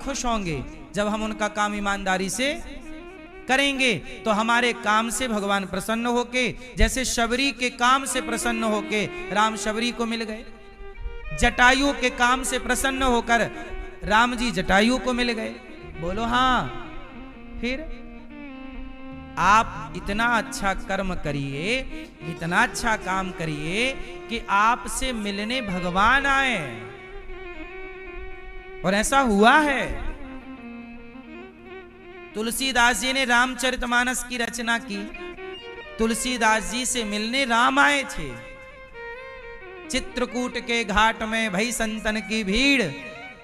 खुश होंगे जब हम उनका काम ईमानदारी से करेंगे। तो हमारे काम से भगवान प्रसन्न होके, जैसे शबरी के काम से प्रसन्न होके राम शबरी को मिल गए, जटायु के काम से प्रसन्न होकर राम जी जटायु को मिल गए। बोलो हाँ। फिर आप इतना अच्छा कर्म करिए, इतना अच्छा काम करिए कि आपसे मिलने भगवान आए। और ऐसा हुआ है। तुलसीदास जी ने रामचरितमानस की रचना की। तुलसीदास जी से मिलने राम आए थे। चित्रकूट के घाट में भई संतन की भीड़,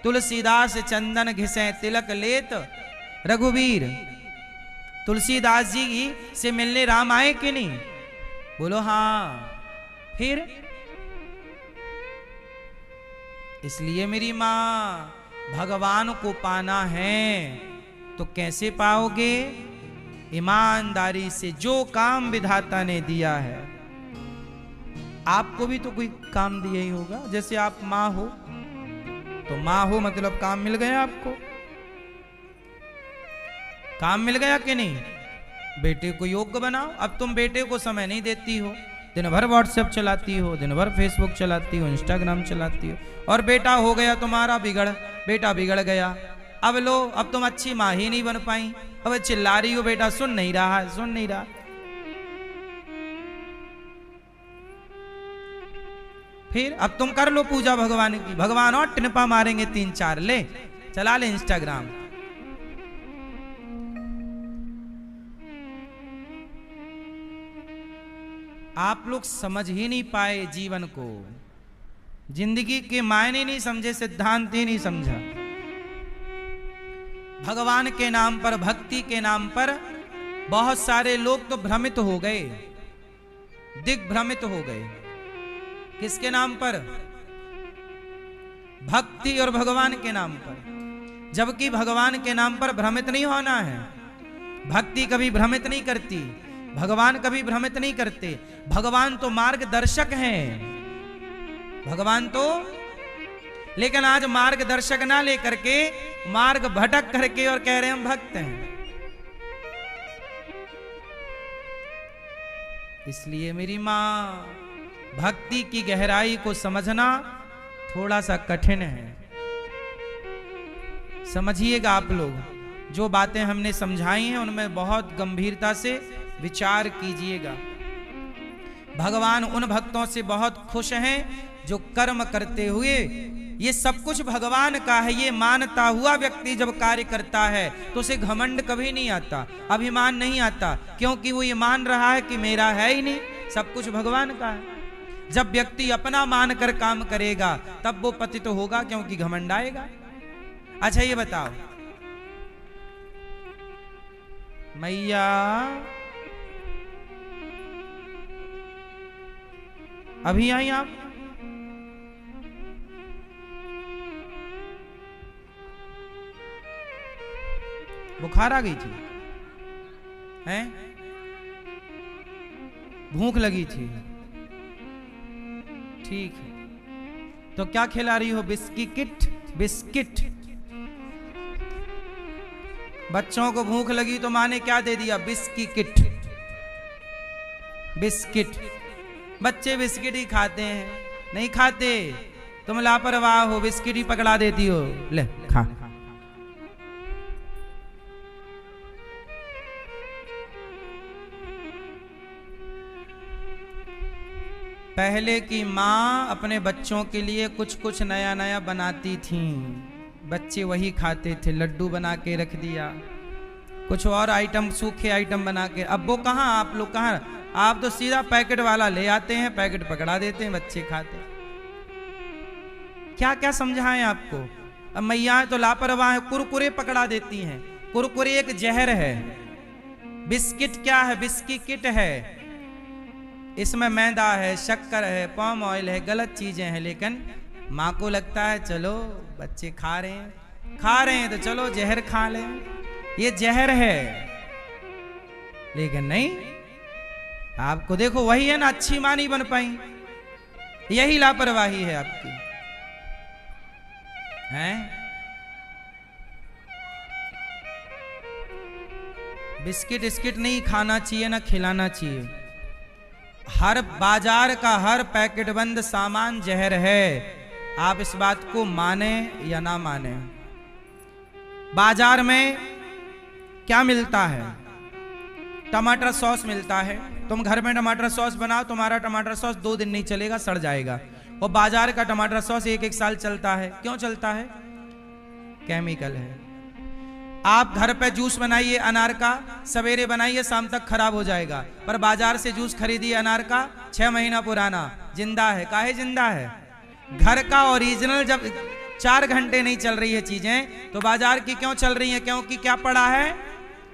तुलसीदास चंदन घिसे तिलक लेत रघुवीर। तुलसीदास जी से मिलने राम आए कि नहीं? बोलो हाँ। फिर इसलिए मेरी मां, भगवान को पाना है तो कैसे पाओगे? ईमानदारी से, जो काम विधाता ने दिया है। आपको भी तो कोई काम दिया ही होगा। जैसे आप मां हो तो मां हो मतलब काम मिल गया आपको। काम मिल गया कि नहीं? बेटे को योग्य बनाओ। अब तुम बेटे को समय नहीं देती हो, दिन भर व्हाट्सएप चलाती हो, दिन भर फेसबुक चलाती हो, इंस्टाग्राम चलाती हो, और बेटा हो गया तुम्हारा बेटा बिगड़ गया। अब लो, अब तुम अच्छी मां ही नहीं बन पाई। अब चिल्ला रही हो बेटा सुन नहीं रहा। फिर अब तुम कर लो पूजा भगवान की। भगवान और टिनपा मारेंगे 3-4, ले चला ले इंस्टाग्राम। आप लोग समझ ही नहीं पाए जीवन को, जिंदगी के मायने नहीं समझे, सिद्धांत ही नहीं समझा। भगवान के नाम पर, भक्ति के नाम पर बहुत सारे लोग तो भ्रमित हो गए, दिग्भ्रमित हो गए। किसके नाम पर? भक्ति और भगवान के नाम पर। जबकि भगवान के नाम पर भ्रमित नहीं होना है। भक्ति कभी भ्रमित नहीं करती, भगवान कभी भ्रमित नहीं करते। भगवान तो मार्गदर्शक हैं, भगवान तो। लेकिन आज मार्गदर्शक ना लेकर के मार्ग भटक करके और कह रहे हम भक्त हैं। इसलिए मेरी मां, भक्ति की गहराई को समझना थोड़ा सा कठिन है। समझिएगा आप लोग, जो बातें हमने समझाई हैं उनमें बहुत गंभीरता से विचार कीजिएगा। भगवान उन भक्तों से बहुत खुश हैं जो कर्म करते हुए, ये सब कुछ भगवान का है, ये मानता हुआ व्यक्ति जब कार्य करता है तो उसे घमंड कभी नहीं आता, अभिमान नहीं आता, क्योंकि वो ये मान रहा है कि मेरा है ही नहीं, सब कुछ भगवान का है। जब व्यक्ति अपना मानकर काम करेगा तब वो पतित होगा, क्योंकि घमंड आएगा। अच्छा ये बताओ मैया, अभी आई आप? बुखार आ गई थी? हैं? भूख लगी थी? ठीक है, तो क्या खिला रही हो? बिस्किट। बच्चों को भूख लगी तो माँ ने क्या दे दिया? बिस्किट। बच्चे बिस्किट ही खाते हैं? नहीं खाते। तुम लापरवाह हो, बिस्किट ही पकड़ा देती हो, ले खा। पहले की माँ अपने बच्चों के लिए कुछ कुछ नया नया बनाती थी, बच्चे वही खाते थे। लड्डू बना के रख दिया, कुछ और आइटम, सूखे आइटम बना के। अब वो कहाँ, आप लोग कहाँ? आप तो सीधा पैकेट वाला ले आते हैं, पैकेट पकड़ा देते हैं, बच्चे खाते। क्या क्या समझाएं आपको? अब मैया तो लापरवाह है, कुरकुरे पकड़ा देती हैं। कुरकुरे एक जहर है। बिस्किट क्या है? बिस्किट है, इसमें मैदा है, शक्कर है, पाम ऑयल है, गलत चीजें हैं। लेकिन माँ को लगता है चलो बच्चे खा रहे हैं तो चलो जहर खा लें, ये जहर है। लेकिन नहीं, आपको देखो वही है ना, अच्छी माँ नहीं बन पाई, यही लापरवाही है आपकी, हैं? बिस्किट इस्किट नहीं खाना चाहिए ना खिलाना चाहिए। हर बाजार का हर पैकेट बंद सामान जहर है, आप इस बात को माने या ना माने। बाजार में क्या मिलता है? टमाटर सॉस मिलता है। तुम घर में टमाटर सॉस बनाओ, तुम्हारा टमाटर सॉस 2 दिन नहीं चलेगा, सड़ जाएगा। और बाजार का टमाटर सॉस 1-1 साल चलता है। क्यों चलता है? केमिकल है। आप घर पे जूस बनाइए अनार का, सवेरे बनाइए शाम तक खराब हो जाएगा। पर बाजार से जूस खरीदिए अनार का, 6 महीना पुराना, जिंदा है। काहे जिंदा है? घर का ओरिजिनल जब 4 घंटे नहीं चल रही है चीजें, तो बाजार की क्यों चल रही है? क्योंकि क्या पड़ा है?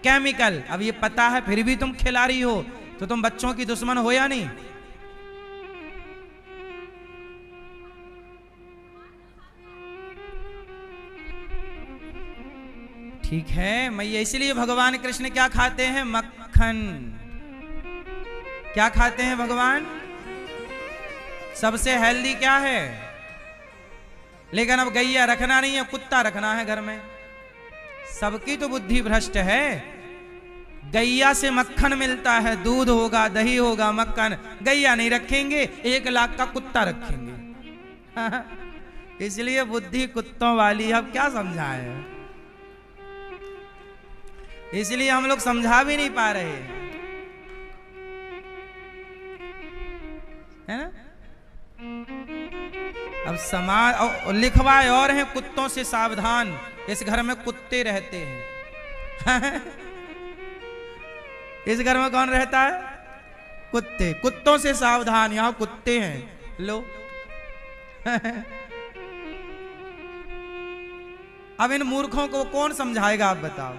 केमिकल। अब ये पता है फिर भी तुम खिला रही हो, तो तुम बच्चों की दुश्मन हो या नहीं? ठीक है मैया, इसलिए भगवान कृष्ण क्या खाते हैं? मक्खन। क्या खाते हैं भगवान? सबसे हेल्दी क्या है? लेकिन अब गैया रखना नहीं है, कुत्ता रखना है घर में। सबकी तो बुद्धि भ्रष्ट है। गैया से मक्खन मिलता है, दूध होगा, दही होगा, मक्खन। गैया नहीं रखेंगे, 1 लाख का कुत्ता रखेंगे। इसलिए बुद्धि कुत्तों वाली। अब क्या समझाए? इसलिए हम लोग समझा भी नहीं पा रहे है ना। अब समाज लिखवाए और हैं, कुत्तों से सावधान। इस घर में कुत्ते रहते हैं। इस घर में कौन रहता है? कुत्ते। कुत्तों से सावधान, यहां कुत्ते हैं। लो। अब इन मूर्खों को कौन समझाएगा? आप बताओ।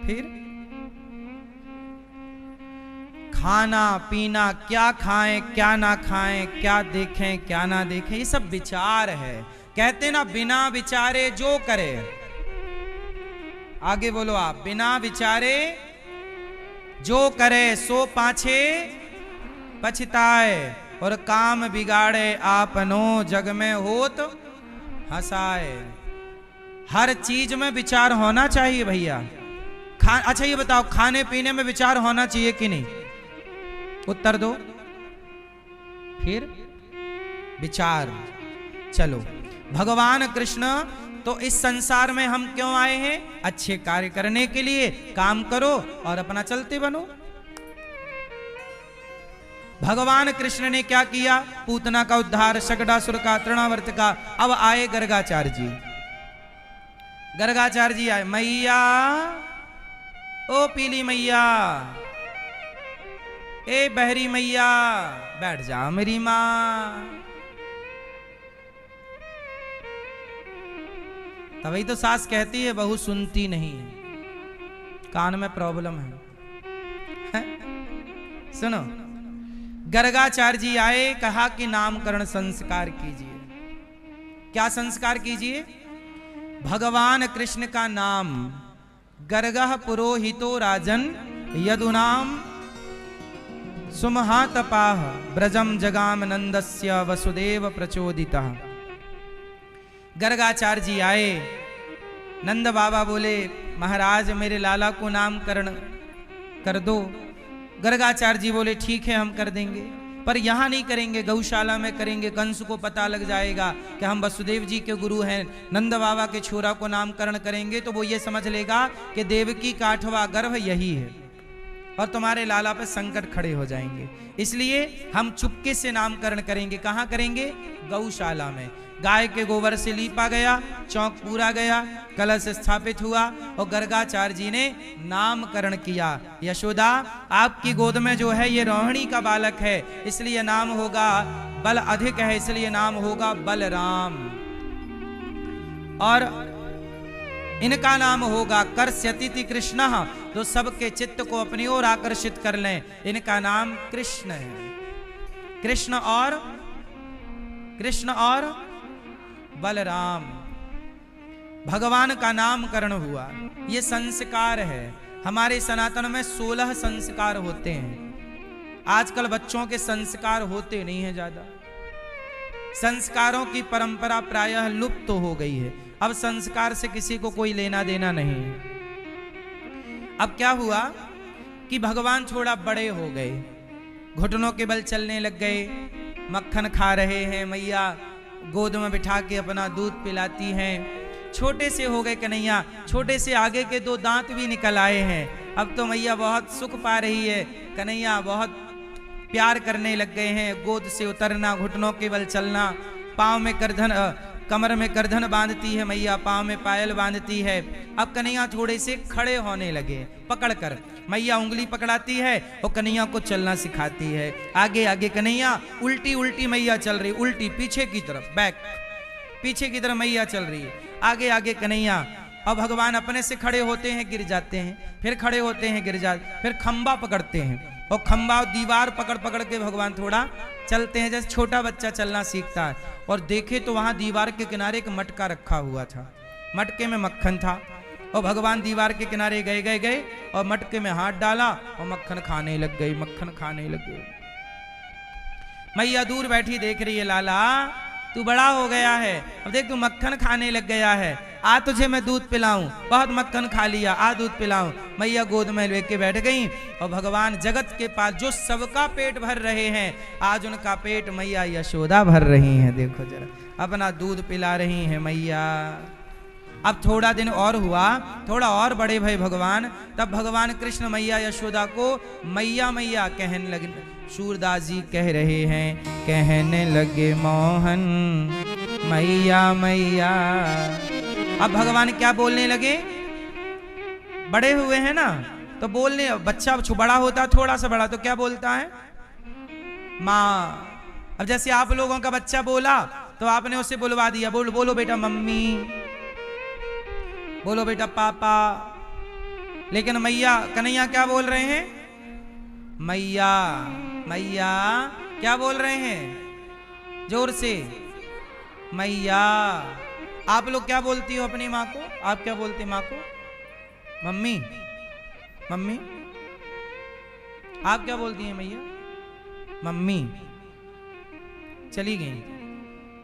फिर खाना पीना, क्या खाएं क्या ना खाएं, क्या देखें क्या ना देखें, ये सब विचार है। कहते ना बिना विचारे जो करे। आगे बोलो आप। बिना विचारे जो करे सो पाछे पछताए, और काम बिगाड़े आपनो जग में होत हंसाए। हर चीज में विचार होना चाहिए भैया। अच्छा ये बताओ, खाने पीने में विचार होना चाहिए कि नहीं? उत्तर दो। फिर विचार। चलो, भगवान कृष्ण तो इस संसार में हम क्यों आए हैं? अच्छे कार्य करने के लिए। काम करो और अपना चलते बनो। भगवान कृष्ण ने क्या किया? पूतना का उद्धार, शकटासुर का, तृणावर्त का। अब आए गर्गाचार्य जी। गर्गाचार्य जी आए। मैया, ओ पीली मैया, ए बहरी मैया, बैठ जा मेरी मां। तभी तो सास कहती है बहू सुनती नहीं है, कान में प्रॉब्लम है। सुनो, गर्गाचार्य जी आए, कहा कि नामकरण संस्कार कीजिए। क्या संस्कार कीजिए? भगवान कृष्ण का नाम। गर्गः पुरोहितो राजन यदुनाम सुमहातपाः ब्रजम जगाम नंदस्य वसुदेव प्रचोदितः। गर्गाचार्य जी आए। नंद बाबा बोले, महाराज मेरे लाला को नामकरण कर दो। गर्गाचार्य जी बोले, ठीक है हम कर देंगे, पर यहाँ नहीं करेंगे, गौशाला में करेंगे। कंस को पता लग जाएगा कि हम वसुदेव जी के गुरु हैं। नंद बाबा के छोरा को नामकरण करेंगे तो वो ये समझ लेगा कि देवकी का 8वां गर्भ यही है, और तुम्हारे लाला पे संकट खड़े हो जाएंगे। इसलिए हम चुपके से नामकरण करेंगे। कहाँ करेंगे? गौशाला में। गाय के गोबर से लीपा गया, चौक पूरा गया, कलश स्थापित हुआ और गर्गाचार्य जी ने नामकरण किया। यशोदा, आपकी गोद में जो है ये रोहिणी का बालक है, इसलिए नाम होगा, बल अधिक है इसलिए नाम होगा बलराम। और इनका नाम होगा कर्ष्यति कृष्ण, जो सबके चित्त को अपनी ओर आकर्षित कर लें। इनका नाम कृष्ण है। कृष्ण और बलराम, भगवान का नामकरण हुआ। ये संस्कार है। हमारे सनातन में 16 संस्कार होते हैं। आजकल बच्चों के संस्कार होते नहीं है ज्यादा। संस्कारों की परंपरा प्रायः लुप्त तो हो गई है। अब संस्कार से किसी को कोई लेना देना नहीं है। अब क्या हुआ कि भगवान थोड़ा बड़े हो गए, घुटनों के बल चलने लग गए, मक्खन खा रहे हैं, मैया गोद में बिठा के अपना दूध पिलाती हैं। छोटे से हो गए कन्हैया, छोटे से आगे के 2 दांत भी निकल आए हैं। अब तो मैया बहुत सुख पा रही है, कन्हैया बहुत प्यार करने लग गए हैं। गोद से उतरना, घुटनों के बल चलना, पाँव में करधन, कमर में करधन बांधती है मैया, पाँव में पायल बांधती है। अब कन्हैया थोड़े से खड़े होने लगे, पकड़ कर मैया उंगली पकड़ाती है और कन्हैया को चलना सिखाती है। आगे आगे कन्हैया, उल्टी उल्टी मैया चल रही, उल्टी पीछे की तरफ, बैक पीछे की तरफ मैया चल रही है, आगे आगे कन्हैया। अब भगवान अपने से खड़े होते हैं, गिर जाते हैं, फिर खड़े होते हैं, गिर जाते, फिर खंबा पकड़ते हैं और खंबा दीवार पकड़ पकड़ के भगवान थोड़ा चलते हैं, जैसे छोटा बच्चा चलना सीखता है। और देखे तो वहां दीवार के किनारे एक मटका रखा हुआ था, मटके में मक्खन था और भगवान दीवार के किनारे गए गए गए और मटके में हाथ डाला और मक्खन खाने लग गई, मक्खन खाने लग गई। मैया दूर बैठी देख रही है, लाला तू बड़ा हो गया है, अब देख तू मक्खन खाने लग गया है, आ तुझे मैं दूध पिलाऊं, बहुत मक्खन खा लिया, आ दूध पिलाऊं। मैया गोद में लेके बैठ गई और भगवान जगत के पास जो सबका पेट भर रहे हैं, आज उनका पेट मैया यशोदा भर रही हैं। देखो जरा, अपना दूध पिला रही हैं मैया। अब थोड़ा दिन और हुआ, थोड़ा और बड़े भई भगवान, तब भगवान कृष्ण मैया यशोदा को मैया मैया कहने लगे। सूरदास जी कह रहे हैं, कहने लगे मोहन मैया मैया। अब भगवान क्या बोलने लगे, बड़े हुए हैं ना तो बोलने, बच्चा बड़ा होता थोड़ा सा बड़ा तो क्या बोलता है, माँ। अब जैसे आप लोगों का बच्चा बोला तो आपने उसे बुलवा दिया, बोलो बेटा मम्मी, बोलो बेटा पापा। लेकिन मैया कन्हैया क्या बोल रहे हैं, मैया मैया। क्या बोल रहे हैं, जोर से, मैया। आप लोग क्या बोलती हो अपनी माँ को, आप क्या बोलते माँ को, मम्मी मम्मी। आप क्या बोलती हैं मैया, मम्मी। चली गई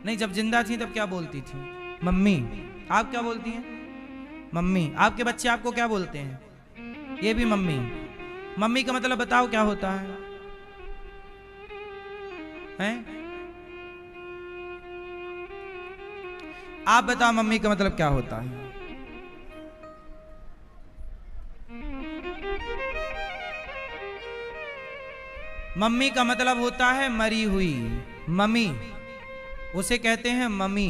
नहीं, जब जिंदा थी तब क्या बोलती थी, मम्मी। आप क्या बोलती हैं, मम्मी। आपके बच्चे आपको क्या बोलते हैं, ये भी मम्मी। मम्मी का मतलब बताओ क्या होता है, हैं? आप बताओ मम्मी का मतलब क्या होता है। मम्मी का मतलब होता है मरी हुई, मम्मी, उसे कहते हैं मम्मी।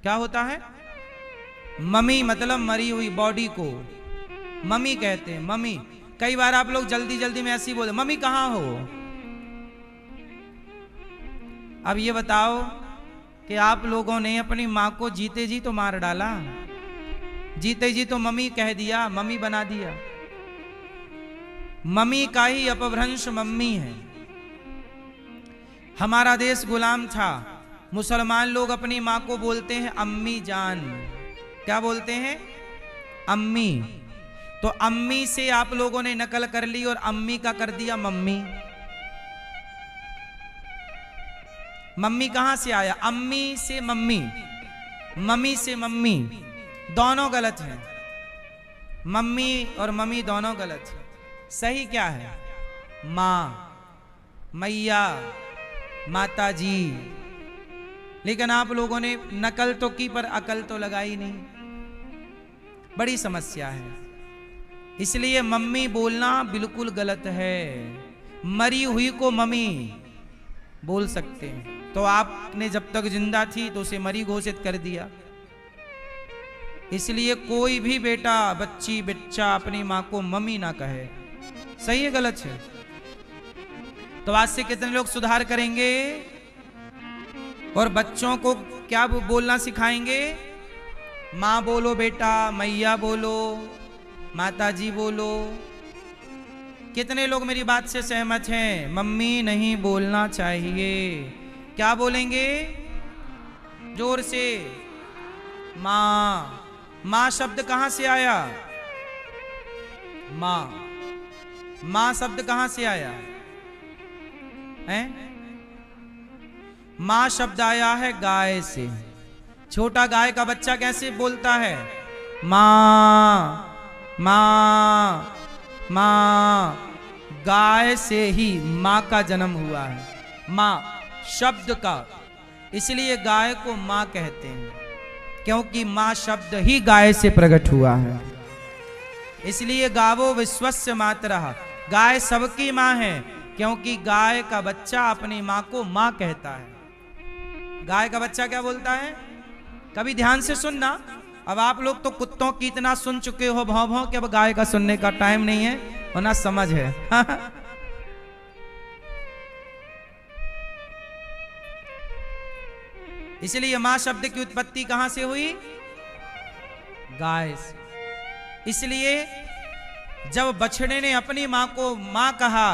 क्या होता है, मम्मी मतलब मरी हुई बॉडी को मम्मी कहते हैं, मम्मी। कई बार आप लोग जल्दी जल्दी में ऐसी बोलते, मम्मी कहाँ हो। अब ये बताओ कि आप लोगों ने अपनी माँ को जीते जी तो मार डाला, जीते जी तो मम्मी कह दिया, मम्मी बना दिया। मम्मी का ही अपभ्रंश मम्मी है। हमारा देश गुलाम था, मुसलमान लोग अपनी माँ को बोलते हैं अम्मी जान। क्या बोलते हैं, अम्मी। तो अम्मी से आप लोगों ने नकल कर ली और अम्मी का कर दिया मम्मी। मम्मी कहां से आया, अम्मी से मम्मी, मम्मी से मम्मी, दोनों गलत हैं। मम्मी और मम्मी दोनों गलत है। सही क्या है, माँ, मैया, माता जी। लेकिन आप लोगों ने नकल तो की पर अकल तो लगाई नहीं, बड़ी समस्या है। इसलिए मम्मी बोलना बिल्कुल गलत है। मरी हुई को मम्मी बोल सकते हैं, तो आपने जब तक जिंदा थी तो उसे मरी घोषित कर दिया। इसलिए कोई भी बेटा, बच्ची, बच्चा अपनी माँ को मम्मी ना कहे। सही है गलत है। तो आज से कितने लोग सुधार करेंगे और बच्चों को क्या बोलना सिखाएंगे, माँ बोलो बेटा, मैया बोलो, माता जी बोलो। कितने लोग मेरी बात से सहमत हैं, मम्मी नहीं बोलना चाहिए। क्या बोलेंगे, जोर से, माँ। माँ शब्द कहां से आया, माँ, माँ शब्द कहां से आया है, माँ शब्द आया है गाय से। छोटा गाय का बच्चा कैसे बोलता है? माँ माँ माँ। गाय से ही माँ का जन्म हुआ है, माँ शब्द का। इसलिए गाय को माँ कहते हैं, क्योंकि माँ शब्द ही गाय से प्रकट हुआ है। इसलिए गावो विश्वस्य मातरः, गाय सबकी माँ है, क्योंकि गाय का बच्चा अपनी माँ को माँ कहता है। गाय का बच्चा क्या बोलता है? कभी ध्यान से सुनना। अब आप लोग तो कुत्तों की इतना सुन चुके हो भौं भौं कि अब गाय का सुनने का टाइम नहीं है और ना समझ है। इसलिए मां शब्द की उत्पत्ति कहां से हुई? गाय से। इसलिए जब बछड़े ने अपनी मां को मां कहा,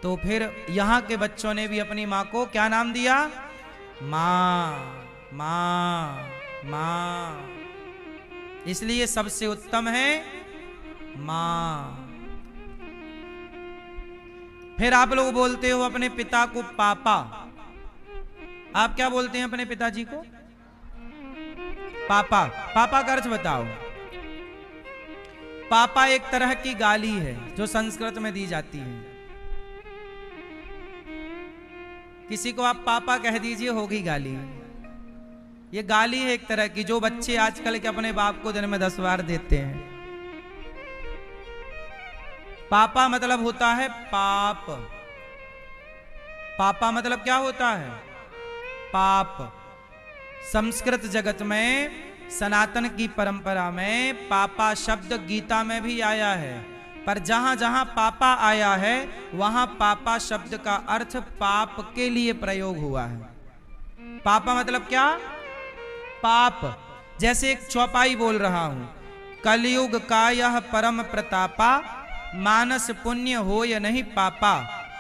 तो फिर यहां के बच्चों ने भी अपनी मां को क्या नाम दिया? मां मां मां। इसलिए सबसे उत्तम है मां। फिर आप लोग बोलते हो अपने पिता को पापा। आप क्या बोलते हैं अपने पिताजी को? पापा। पापा का अर्थ बताओ। पापा एक तरह की गाली है जो संस्कृत में दी जाती है। किसी को आप पापा कह दीजिए, होगी गाली। ये गाली है एक तरह की, जो बच्चे आजकल के अपने बाप को दिन में 10 बार देते हैं। पापा मतलब होता है पाप। पापा मतलब क्या होता है? पाप। संस्कृत जगत में, सनातन की परंपरा में पापा शब्द गीता में भी आया है, पर जहां जहां पापा आया है वहां पापा शब्द का अर्थ पाप के लिए प्रयोग हुआ है। पापा मतलब क्या? पाप। जैसे एक चौपाई बोल रहा हूं, कलयुग का यह परम प्रतापा, मानस पुण्य हो या नहीं पापा।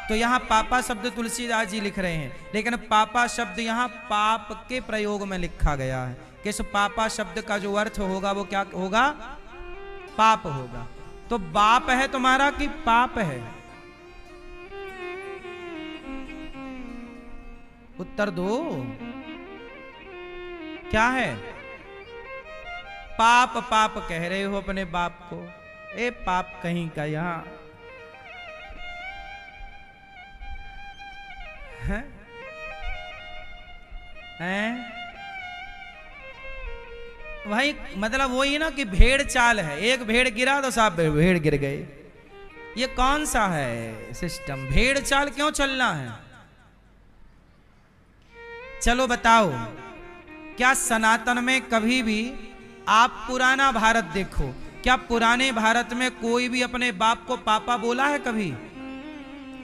तो यहाँ पापा शब्द तुलसीदास जी लिख रहे हैं, लेकिन पापा शब्द यहाँ पाप के प्रयोग में लिखा गया है कि इस पापा शब्द का जो अर्थ होगा वो क्या होगा? पाप होगा। तो बाप है तुम्हारा कि पाप है? उत्तर दो, क्या है? पाप पाप कह रहे हो अपने बाप को। ए पाप कहीं का यहाँ है? वही मतलब वही ना कि भेड़ चाल है, एक भेड़ गिरा तो सब भेड़ गिर गए। ये कौन सा है सिस्टम? भेड़ चाल क्यों चलना है? चलो बताओ, क्या सनातन में कभी भी आप पुराना भारत देखो, क्या पुराने भारत में कोई भी अपने बाप को पापा बोला है कभी?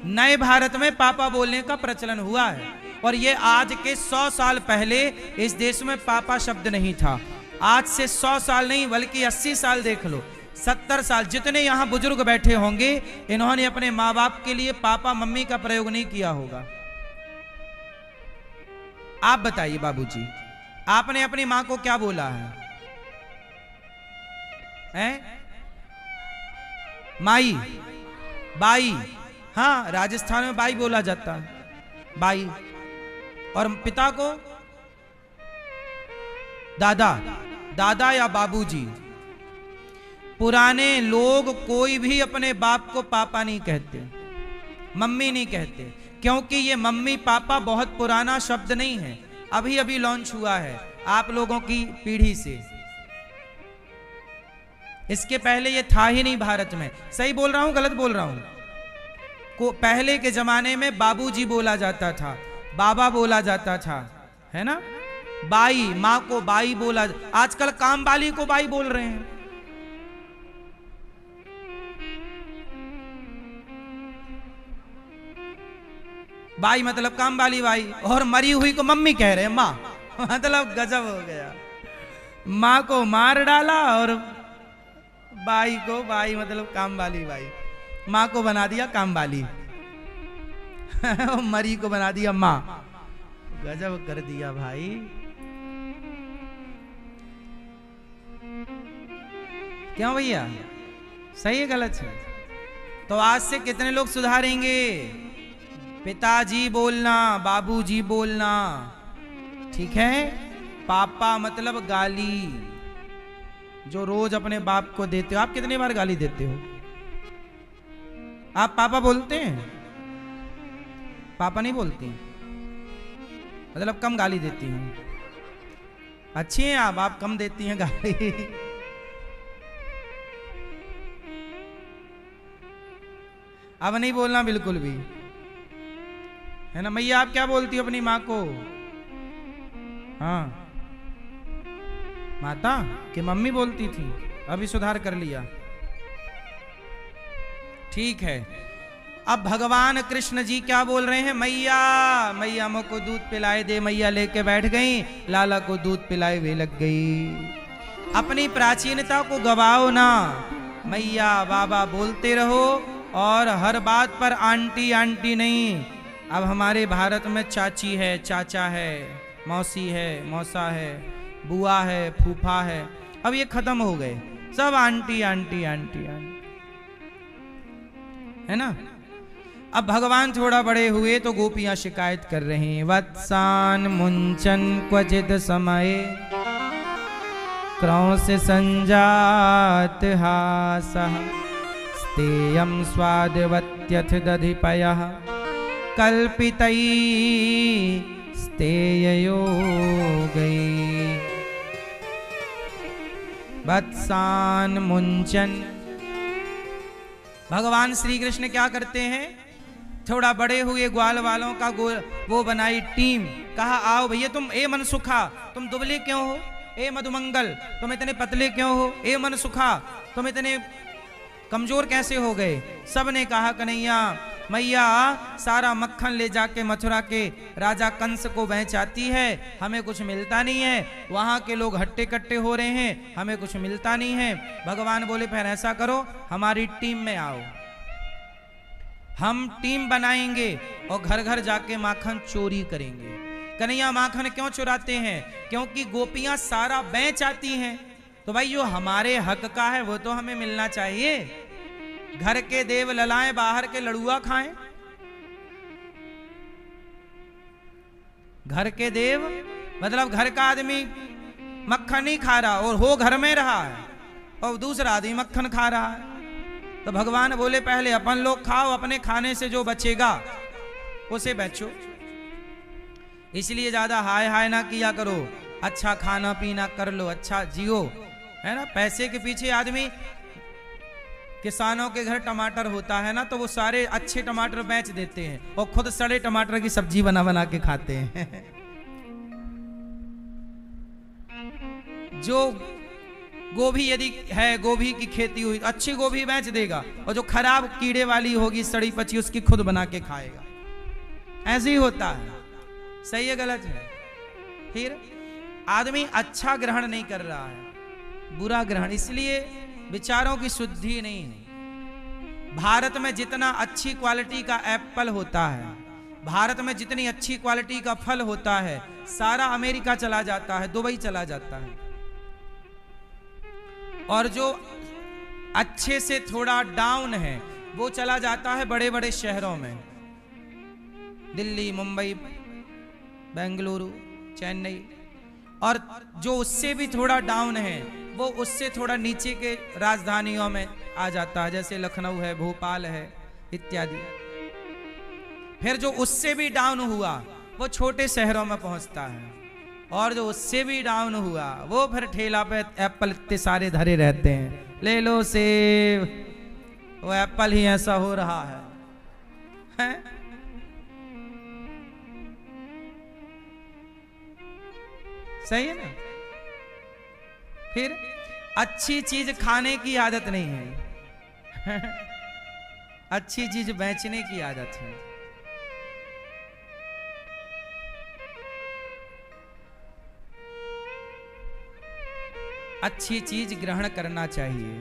नए भारत में पापा बोलने का प्रचलन हुआ है, और ये आज के 100 साल पहले इस देश में पापा शब्द नहीं था। आज से 100 साल नहीं बल्कि 80 साल देख लो, 70 साल, जितने यहां बुजुर्ग बैठे होंगे इन्होंने अपने माँ बाप के लिए पापा मम्मी का प्रयोग नहीं किया होगा। आप बताइए बाबूजी, आपने अपनी मां को क्या बोला है? माई, बाई। हाँ, राजस्थान में बाई बोला जाता है, बाई। और पिता को दादा, दादा या बाबूजी। पुराने लोग कोई भी अपने बाप को पापा नहीं कहते, मम्मी नहीं कहते, क्योंकि ये मम्मी पापा बहुत पुराना शब्द नहीं है, अभी अभी लॉन्च हुआ है आप लोगों की पीढ़ी से। इसके पहले ये था ही नहीं भारत में। सही बोल रहा हूं गलत बोल रहा हूं? को पहले के जमाने में बाबूजी बोला जाता था, बाबा बोला जाता था, है ना? बाई, माँ को बाई बोला। आजकल काम वाली को बाई बोल रहे हैं। बाई मतलब काम वाली बाई, और मरी हुई को मम्मी कह रहे हैं, माँ। मतलब गजब हो गया। माँ को मार डाला और बाई को बाई मतलब काम वाली बाई। माँ को बना दिया काम वाली और मरी को बना दिया माँ। गजब कर दिया भाई। क्यों भैया, सही है गलत है? तो आज से कितने लोग सुधारेंगे? पिताजी बोलना, बाबूजी बोलना, ठीक है? पापा मतलब गाली, जो रोज अपने बाप को देते हो। आप कितनी बार गाली देते हो? आप पापा बोलते हैं? पापा नहीं बोलती, मतलब कम गाली देती हैं। अच्छी हैं आप कम देती हैं गाली। अब नहीं बोलना बिल्कुल भी, है ना। मैया आप क्या बोलती हो अपनी माँ को? हाँ, माता कि मम्मी बोलती थी, अभी सुधार कर लिया, ठीक है। अब भगवान कृष्ण जी क्या बोल रहे हैं? मैया मैया मुझको दूध पिलाए दे। मैया लेके बैठ गई, लाला को दूध पिलाए वे लग गई। अपनी प्राचीनता को गवाओ ना, मैया बाबा बोलते रहो और हर बात पर आंटी आंटी नहीं। अब हमारे भारत में चाची है, चाचा है, मौसी है, मौसा है, बुआ है, फूफा है, अब ये खत्म हो गए, सब आंटी आंटी आंटी आंटी, है ना। अब भगवान थोड़ा बड़े हुए तो गोपियां शिकायत कर रही हैं, वत्सान मुंचन क्वचित समय क्रौंस संजात हासः स्तेयं स्वादवत्यथ दधिपयः कल्पितै स्तेययो गई। वत्सान मुंचन, भगवान श्री कृष्ण क्या करते हैं? थोड़ा बड़े हुए ग्वाल वालों का वो बनाई टीम, कहा आओ भैया तुम, ए मनसुखा तुम दुबले क्यों हो? ए मधुमंगल तुम इतने पतले क्यों हो? ए मनसुखा तुम इतने कमजोर कैसे हो गए? सब ने कहा कन्हैया मैया सारा मक्खन ले जाके मथुरा के राजा कंस को बेचाती है, हमें कुछ मिलता नहीं है, वहां के लोग हट्टे कट्टे हो रहे हैं, हमें कुछ मिलता नहीं है। भगवान बोले फिर ऐसा करो हमारी टीम में आओ, हम टीम बनाएंगे और घर घर जाके माखन चोरी करेंगे। कन्हैया माखन क्यों चुराते हैं? क्योंकि गोपियां सारा बेच आती हैं, तो भाई जो हमारे हक का है वो तो हमें मिलना चाहिए। घर के देव ललाएं, बाहर के लड़ुआ खाएं। घर के देव मतलब घर का आदमी मक्खन नहीं खा रहा और हो घर में रहा है, और दूसरा आदमी मक्खन खा रहा है। तो भगवान बोले पहले अपन लोग खाओ, अपने खाने से जो बचेगा उसे बेचो। इसलिए ज्यादा हाय हाय ना किया करो, अच्छा खाना पीना कर लो, अच्छा जियो, है ना। पैसे के पीछे आदमी, किसानों के घर टमाटर होता है ना, तो वो सारे अच्छे टमाटर बेच देते हैं और खुद सड़े टमाटर की सब्जी बना बना के खाते हैं। जो गोभी यदि है, गोभी की खेती हुई, अच्छी गोभी बेच देगा, और जो खराब कीड़े वाली होगी सड़ी पची उसकी खुद बना के खाएगा। ऐसे ही होता है। सही है गलत है? फिर आदमी अच्छा ग्रहण नहीं कर रहा है, बुरा ग्रहण, इसलिए विचारों की शुद्धि नहीं है। भारत में जितना अच्छी क्वालिटी का एप्पल होता है, भारत में जितनी अच्छी क्वालिटी का फल होता है, सारा अमेरिका चला जाता है, दुबई चला जाता है। और जो अच्छे से थोड़ा डाउन है वो चला जाता है बड़े बड़े शहरों में, दिल्ली, मुंबई, बेंगलुरु, चेन्नई। और जो उससे भी थोड़ा डाउन है वो उससे थोड़ा नीचे के राजधानियों में आ जाता है, जैसे लखनऊ है, भोपाल है इत्यादि। फिर जो उससे भी डाउन हुआ वो छोटे शहरों में पहुंचता है, और जो उससे भी डाउन हुआ वो फिर ठेला पे एप्पल इतने सारे धरे रहते हैं, ले लो सेब, वो एप्पल ही ऐसा हो रहा है? सही है ना। फिर अच्छी चीज खाने की आदत नहीं है, अच्छी चीज बेचने की आदत है। अच्छी चीज ग्रहण करना चाहिए।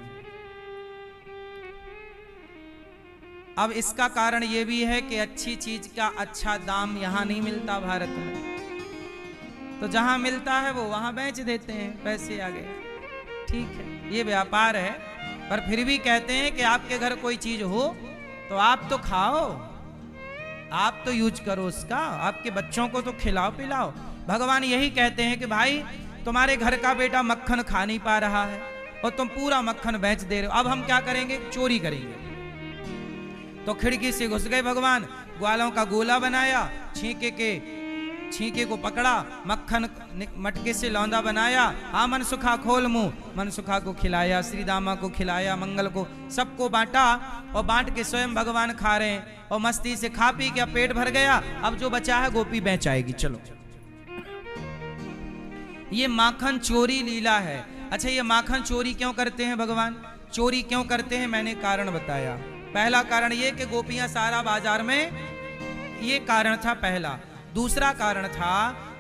अब इसका कारण यह भी है कि अच्छी चीज का अच्छा दाम यहां नहीं मिलता भारत में, तो जहां मिलता है वो वहां बेच देते हैं, पैसे आ गए। ठीक है, ये व्यापार है, पर फिर भी कहते हैं कि आपके घर कोई चीज हो तो आप तो खाओ, आप तो यूज करो उसका, आपके बच्चों को तो खिलाओ पिलाओ। भगवान यही कहते हैं कि भाई तुम्हारे घर का बेटा मक्खन खा नहीं पा रहा है और तुम पूरा मक्खन बेच दे रहे हो, अब हम क्या करेंगे, चोरी करेंगे। तो खिड़की से घुस गए भगवान, ग्वालों का गोला बनाया, छींके को पकड़ा, मक्खन मटके से लौंदा बनाया, हाँ मनसुखा खोल मुंह, मनसुखा को खिलाया, श्री दामा को खिलाया, मंगल को, सबको बांटा और बांट के स्वयं भगवान खा रहे हैं और मस्ती से खा पी के पेट भर गया। अब जो बचा है गोपी बेच आएगी, चलो। ये माखन चोरी लीला है। अच्छा, ये माखन चोरी क्यों करते हैं भगवान, चोरी क्यों करते हैं, मैंने कारण बताया। पहला कारण ये कि गोपियां सारा बाजार में, ये कारण था पहला। दूसरा कारण था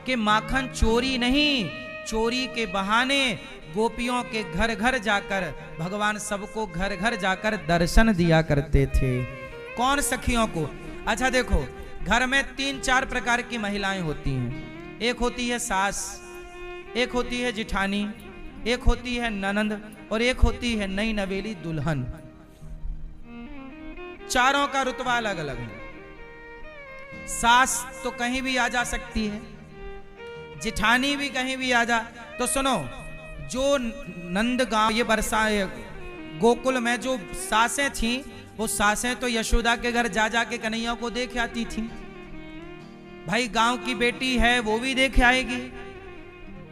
कि माखन चोरी नहीं, चोरी के बहाने गोपियों के घर घर जाकर भगवान सबको घर घर जाकर दर्शन दिया करते थे। कौन, सखियों को। अच्छा देखो, घर में 3-4 प्रकार की महिलाएं होती हैं। एक होती है सास, एक होती है जिठानी, एक होती है ननंद और एक होती है नई नवेली दुल्हन। चारों का रुतबा अलग अलग है। सास तो कहीं भी आ जा सकती है, जिठानी भी कहीं भी आ जा। तो सुनो, जो नंदगांव, ये बरसा गोकुल में जो सासें थीं, वो सासें तो यशोदा के घर जा जा के कन्हैया को देख आती थीं। भाई गांव की बेटी है, वो भी देख आएगी।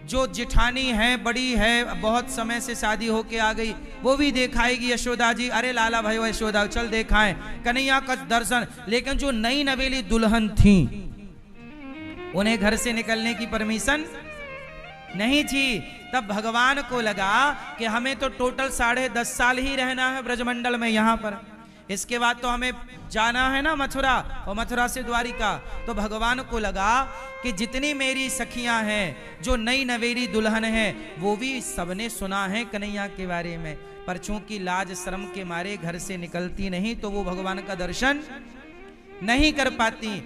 जो जिठानी है, बड़ी है, बहुत समय से शादी होके आ गई, वो भी दिखाएगी यशोदा जी, अरे लाला भाई यशोदा चल दिखाएं कन्हैया का दर्शन। लेकिन जो नई नवेली दुल्हन थी, उन्हें घर से निकलने की परमिशन नहीं थी। तब भगवान को लगा कि हमें तो टोटल 10.5 साल ही रहना है ब्रजमंडल में यहाँ पर, इसके बाद तो हमें जाना है ना मथुरा, और मथुरा से द्वारिका। तो भगवान को लगा कि जितनी मेरी सखियां हैं, जो नई नवेली दुल्हन है, वो भी सबने सुना है कन्हैया के बारे में, पर चूंकि लाज शर्म के मारे घर से निकलती नहीं, तो वो भगवान का दर्शन नहीं कर पाती।